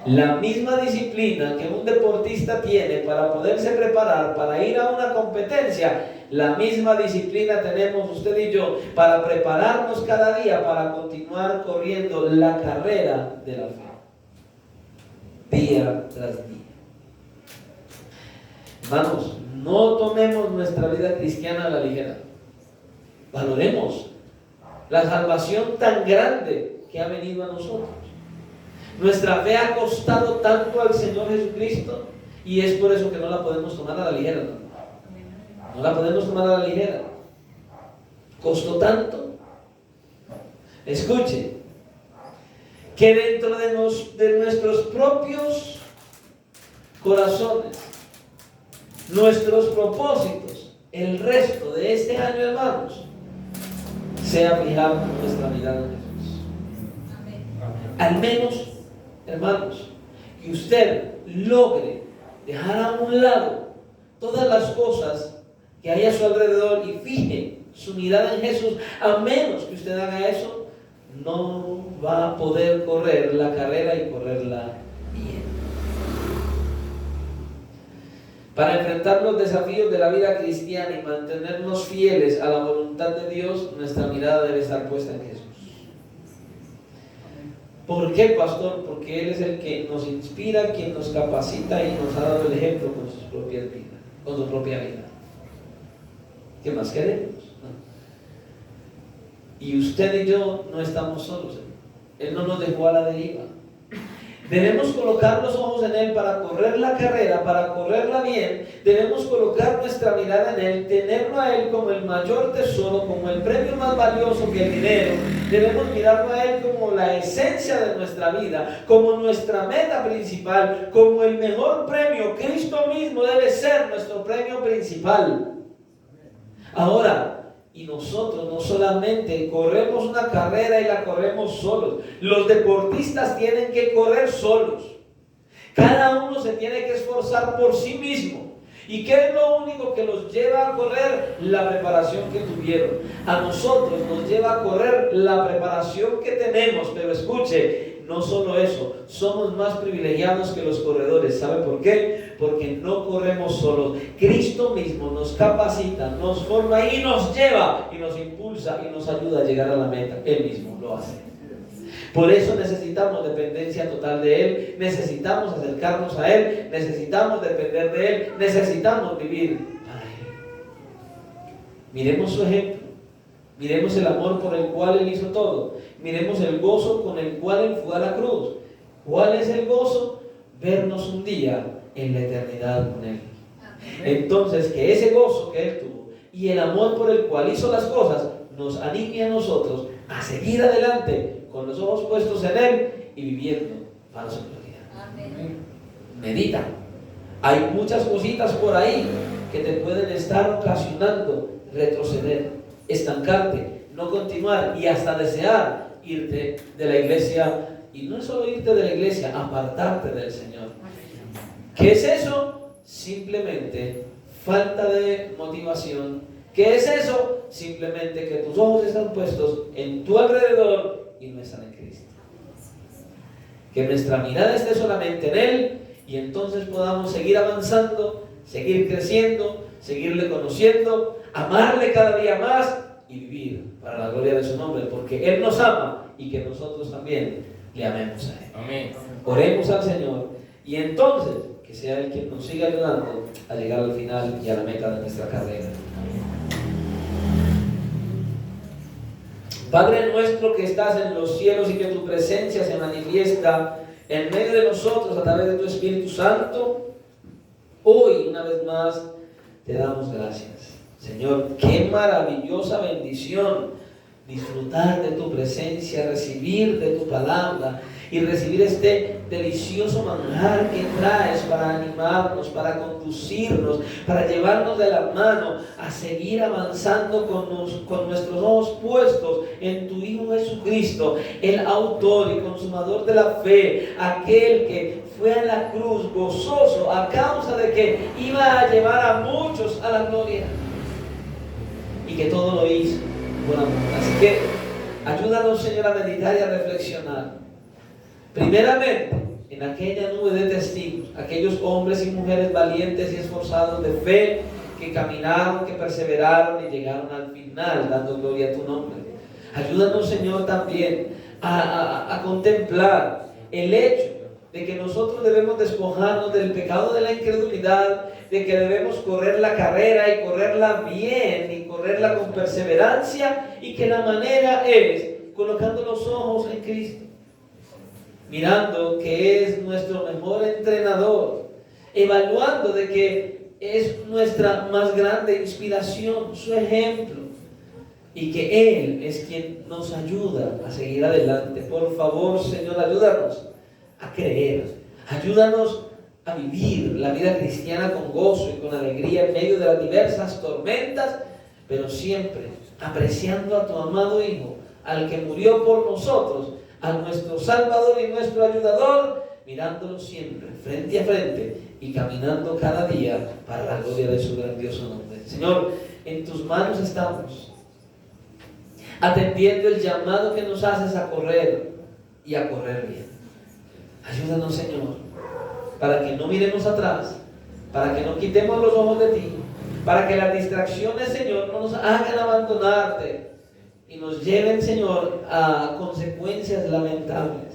S1: La misma disciplina que un deportista tiene para poderse preparar para ir a una competencia, la misma disciplina tenemos usted y yo para prepararnos cada día para continuar corriendo la carrera de la fe, día tras día. Hermanos, no tomemos nuestra vida cristiana a la ligera. Valoremos la salvación tan grande que ha venido a nosotros. Nuestra fe ha costado tanto al Señor Jesucristo y es por eso que no la podemos tomar a la ligera. No la podemos tomar a la ligera. Costó tanto. Escuche, que dentro de nuestros propios corazones, nuestros propósitos, el resto de este año, hermanos, sea fijar nuestra mirada en Jesús. Al menos, hermanos, que usted logre dejar a un lado todas las cosas que hay a su alrededor y fije su mirada en Jesús. A menos que usted haga eso, no va a poder correr la carrera y correrla bien. Para enfrentar los desafíos de la vida cristiana y mantenernos fieles a la voluntad de Dios, nuestra mirada debe estar puesta en Jesús. ¿Por qué, pastor? Porque Él es el que nos inspira, quien nos capacita y nos ha dado el ejemplo con sus propias vidas, con su propia vida. ¿Qué más queremos? Y usted y yo no estamos solos. Él no nos dejó a la deriva. Debemos colocar los ojos en Él para correr la carrera, para correrla bien. Debemos colocar nuestra mirada en Él, tenerlo a Él como el mayor tesoro, como el premio más valioso que el dinero. Debemos mirarlo a Él como la esencia de nuestra vida, como nuestra meta principal, como el mejor premio. Cristo mismo debe ser nuestro premio principal. Ahora, y nosotros no solamente corremos una carrera y la corremos solos. Los deportistas tienen que correr solos. Cada uno se tiene que esforzar por sí mismo. ¿Y qué es lo único que los lleva a correr? La preparación que tuvieron. A nosotros nos lleva a correr la preparación que tenemos. Pero escuche, no solo eso, somos más privilegiados que los corredores. ¿Sabe por qué? Porque no corremos solos. Cristo mismo nos capacita, nos forma y nos lleva y nos impulsa y nos ayuda a llegar a la meta. Él mismo lo hace. Por eso necesitamos dependencia total de Él, necesitamos acercarnos a Él, necesitamos depender de Él, necesitamos vivir para Él. Miremos su ejemplo. Miremos el amor por el cual Él hizo todo. Miremos el gozo con el cual Él fue a la cruz. ¿Cuál es el gozo? Vernos un día en la eternidad con Él. Entonces, que ese gozo que Él tuvo y el amor por el cual hizo las cosas nos anime a nosotros a seguir adelante con los ojos puestos en Él y viviendo para su gloria. Amén. Medita. Hay muchas cositas por ahí que te pueden estar ocasionando retroceder, estancarte, no continuar y hasta desear irte de la iglesia. Y no es solo irte de la iglesia, apartarte del Señor. ¿Qué es eso? Simplemente falta de motivación. ¿Qué es eso? Simplemente que tus ojos están puestos en tu alrededor y no están en Cristo. Que nuestra mirada esté solamente en Él y entonces podamos seguir avanzando, seguir creciendo, seguirle conociendo, amarle cada día más y vivir para la gloria de su nombre, porque Él nos ama y que nosotros también le amemos a Él. Amén. Oremos al Señor y entonces que sea Él quien nos siga ayudando a llegar al final y a la meta de nuestra carrera. Padre nuestro que estás en los cielos y que tu presencia se manifiesta en medio de nosotros a través de tu Espíritu Santo, hoy una vez más te damos gracias. Señor, qué maravillosa bendición disfrutar de tu presencia, recibir de tu palabra y recibir este delicioso manjar que traes para animarnos, para conducirnos, para llevarnos de la mano a seguir avanzando con nuestros ojos puestos en tu Hijo Jesucristo, el autor y consumador de la fe, aquel que fue a la cruz gozoso a causa de que iba a llevar a muchos a la gloria y que todo lo hizo por amor. Así que ayúdanos, Señor, a meditar y a reflexionar. Primeramente, en aquella nube de testigos, aquellos hombres y mujeres valientes y esforzados de fe que caminaron, que perseveraron y llegaron al final dando gloria a tu nombre. Ayúdanos, Señor, también a contemplar el hecho de que nosotros debemos despojarnos del pecado de la incredulidad, de que debemos correr la carrera y correrla bien y correrla con perseverancia, y que la manera es colocando los ojos en Cristo, mirando que es nuestro mejor entrenador, evaluando de que es nuestra más grande inspiración, su ejemplo, y que Él es quien nos ayuda a seguir adelante. Por favor, Señor, ayúdanos a creer, ayúdanos a vivir la vida cristiana con gozo y con alegría en medio de las diversas tormentas, pero siempre apreciando a tu amado Hijo, al que murió por nosotros, a nuestro Salvador y nuestro ayudador, mirándolo siempre frente a frente y caminando cada día para la gloria de su grandioso nombre. Señor, en tus manos estamos, atendiendo el llamado que nos haces a correr y a correr bien. Ayúdanos, Señor, para que no miremos atrás, para que no quitemos los ojos de ti, para que las distracciones, Señor, no nos hagan abandonarte y nos lleven, Señor, a consecuencias lamentables.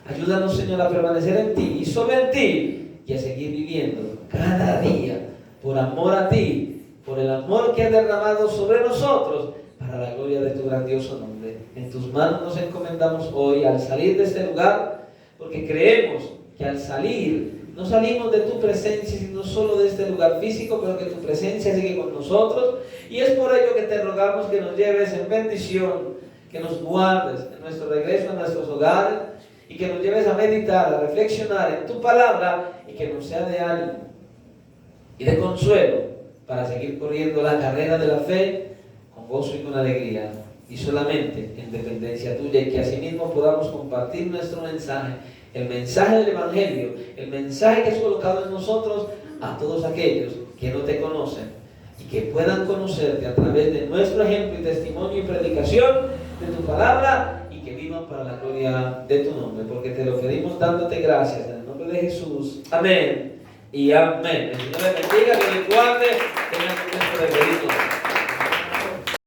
S1: Ayúdanos, Señor, a permanecer en ti y solo en ti, y a seguir viviendo cada día por amor a ti, por el amor que has derramado sobre nosotros, para la gloria de tu grandioso nombre. En tus manos nos encomendamos hoy al salir de este lugar, porque creemos que al salir no salimos de tu presencia, sino solo de este lugar físico, pero que tu presencia sigue con nosotros, y es por ello que te rogamos que nos lleves en bendición, que nos guardes en nuestro regreso a nuestros hogares, y que nos lleves a meditar, a reflexionar en tu palabra, y que nos sea de ánimo y de consuelo para seguir corriendo la carrera de la fe con gozo y con alegría, y solamente en dependencia tuya, y que asimismo podamos compartir nuestro mensaje, el mensaje del Evangelio, el mensaje que has colocado en nosotros, a todos aquellos que no te conocen, y que puedan conocerte a través de nuestro ejemplo y testimonio y predicación de tu palabra, y que vivan para la gloria de tu nombre, porque te lo pedimos dándote gracias en el nombre de Jesús. Amén y amén. El Señor les bendiga, que les guarde, tengan un resto de